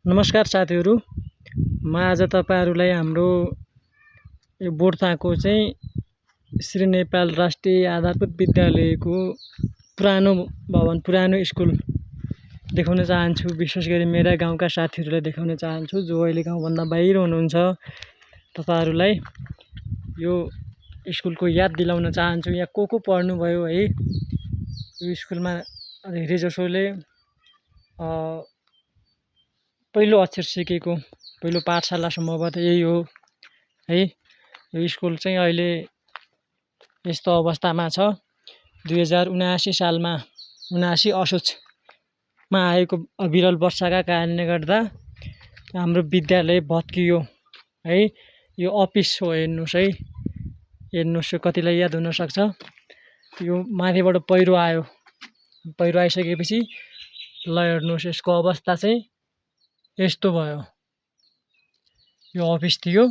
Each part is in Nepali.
नमस्कार साथीहरू, म आज तपाईहरुलाई हाम्रो यो बोर्ताको चाहिँ श्री नेपाल राष्ट्रिय आधारभूत विद्यालयको पुरानो भवन, पुरानो स्कुल देखाउन चाहन्छु। विशेष गरी मेरा गाउँका साथीहरूलाई देखाउन चाहन्छु जो अहिले गाउँभन्दा बाहिर हुनुहुन्छ। तपाईहरुलाई यो स्कुलको याद दिलाउन चाहन्छु। यहाँ को पढ्नु भयो है। यो स्कुलमा धेरै जसोले पहिलो अक्षर सिकेको, पहिलो पाठशाला सम्भवतः यही हो है। यो स्कुल चाहिँ अहिले यस्तो अवस्थामा छ। 2079 सालमा 79 असोजमा आएको अविरल वर्षाका कारणले गर्दा हाम्रो विद्यालय भत्कियो है। यो अफिस हो, हेर्नुस् है, हेर्नुस् कतिलाई याद हुन सक्छ। यो माथिबाट पहिरो आयो, पहिरो आइसकेपछि ल हेर्नुस् यसको अवस्था चाहिँ यस्तो भयो। यो अफिस थियो,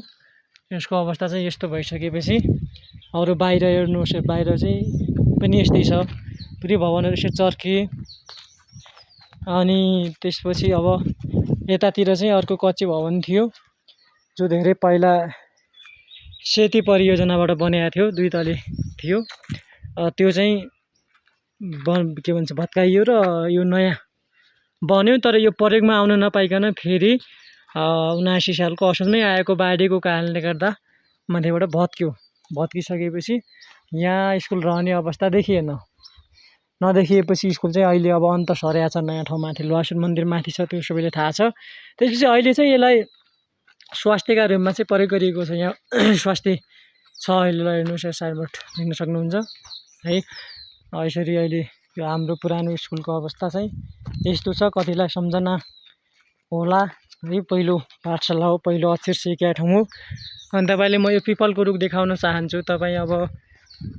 यसको अवस्था चाहिँ यस्तो भइसकेपछि अरु बाहिर हेर्नुस्, बाहिर चाहिँ पनि यस्तै छ। पुरै भवनहरु यसरी चर्किए। अनि त्यसपछि अब यतातिर चाहिँ अर्को कच्ची भवन थियो जो धेरै पहिला सेती परियोजनाबाट बनेको थियो, 2 तले थियो। त्यो चाहिँ के भन्छ भत्काइयो र यो नयाँ बन्यो। तर यो प्रयोगमा आउन नपाइकन फेरि 79 सालको असोजमै आएको बाढीको कारणले गर्दा माथिबाट भत्क्यो। भत्किसकेपछि यहाँ स्कुल रहने अवस्था देखिएन। नदेखिएपछि स्कुल चाहिँ अहिले अब अन्त सरेको छ नयाँ ठाउँ माथि लुवासुर मन्दिर माथि छ, त्यो सबैले थाहा छ। त्यसपछि अहिले चाहिँ यसलाई स्वास्थ्यका रूपमा चाहिँ प्रयोग गरिएको छ। यहाँ स्वास्थ्य छ अहिले, हेर्नुस् यो साइनबोर्ड देख्न सक्नुहुन्छ है। यसरी अहिले यो हाम्रो पुरानो स्कुलको अवस्था चाहिँ यस्तो छ। कतिलाई सम्झना होला है, पहिलो पाठशाला हो, पहिलो अक्षर सिकेको ठाउँ हो। अनि तपाईले म यो पिपलको रुख देखाउन चाहन्छु। तपाई अब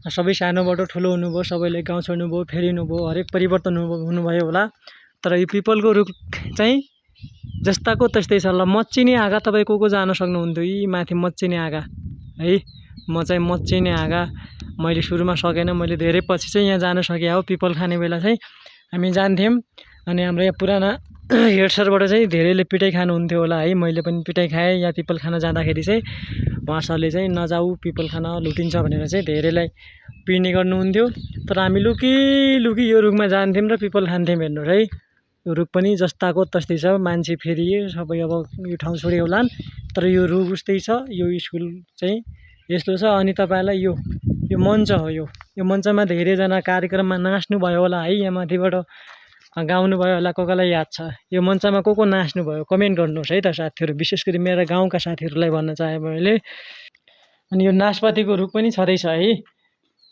सबै सानोबाट ठुलो हुनुभयो, सबैले गाउँ छोड्नुभयो, फेरिनुभयो, हरेक परिवर्तन हुनुभयो होला। तर यो पिपलको रुख चाहिँ जस्ताको त्यस्तै छ। ल मच्चिने आगा तपाई को जान सक्नुहुन्थ्यो। यी माथि मच्चिने आगा है। म चाहिँ मच्चिने आगा मैले सुरुमा सकेन, मैले धेरै पछि चाहिँ यहाँ जान सके हो। पिपल खाने बेला चाहिँ हामी जान्थ्यौं। अनि हाम्रो यहाँ पुराना हेड सरबाट चाहिँ धेरैले पिटाइ खानुहुन्थ्यो होला है। मैले पनि पिटाइ खाएँ यहाँ पिपल खान जाँदाखेरि चाहिँ। उहाँ सरले चाहिँ नजाऊ पिपल खान लुटिन्छ भनेर चाहिँ धेरैलाई पिट्ने गर्नुहुन्थ्यो। तर हामी लुकी यो रुखमा जान्थ्यौं र पिपल खान्थ्यौं। हेर्नुहोस् है, यो रुख पनि जस्ताको तस्तै छ। मान्छे फेरिए, सबै अब यो ठाउँ छोडे होलान्, तर यो रुख उस्तै छ। यो स्कुल चाहिँ यस्तो छ। अनि तपाईलाई यो मञ्च हो। यो मञ्चमा धेरैजना कार्यक्रममा नाच्नु भयो होला है। यहाँ माथिबाट गाउनु भयो होला, कसलाई याद छ। यो मञ्चमा को नाच्नु भयो कमेन्ट गर्नुहोस् है त साथीहरु। विशेष गरी मेरा गाउँका साथीहरुलाई भन्न चाहे मैले। अनि यो नासपातीको रुख पनि छँदैछ है।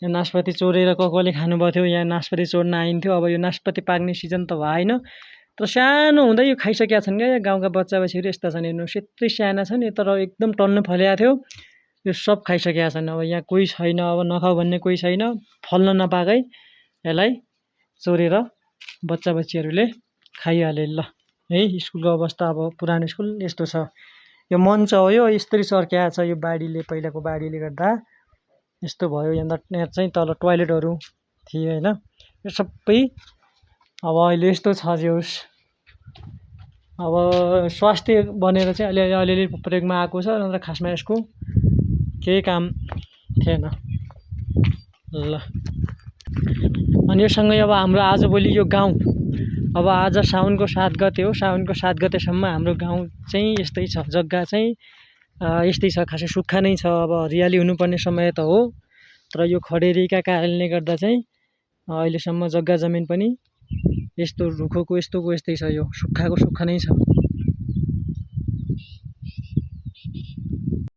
यो नासपाती चोरेर कसले खानुभएको थियो। यहाँ नासपाती चोर्न आइन्थ्यो। अब यो नासपाती पाक्ने सिजन त भएन, तर सानो हुँदै यो खाइसकेका छन् क्या गाउँका बच्चा बच्चीहरु। यस्ता छन्, हेर्नुस् यत्रै साना छन्, तर एकदम टन्न फलेको थियो। यो सब खाइसकेका छन्। अब यहाँ कोही छैन, अब नखाऊ भन्ने कोही छैन। फल्न नपाकै यसलाई चोरेर बच्चा बच्चीहरुले खाइहाले। ल है, स्कुलको अवस्था अब पुरानो स्कुल यस्तो छ। यो मञ्च हो, यो यस्तरी चर्किएको छ। यो बाढीले, पहिलाको बाढीले गर्दा यस्तो भयो। यहाँ चाहिँ तल टोयलेटहरु थिए हैन। यो सबै अब अहिले यस्तो छ। जोस् अब स्वास्थ्य बनेर चाहिँ अलिअलि प्रयोगमा आएको छ, नत्र खासमा यसको केही काम थिएन। ल अनि यो सँगै अब हाम्रो आजभोलि यो गाउँ, अब आज साउनको 7 गते हो। साउनको 7 गतेसम्म हाम्रो गाउँ चाहिँ यस्तै छ। जग्गा चाहिँ यस्तै छ, खासै सुक्खा नै छ। अब हरियाली हुनुपर्ने समय त हो, तर यो खडेरीका कारणले गर्दा चाहिँ अहिलेसम्म जग्गा जमिन पनि यस्तो रुखको यस्तोको यस्तै छ। यो सुक्खाको सुक्खा नै छ।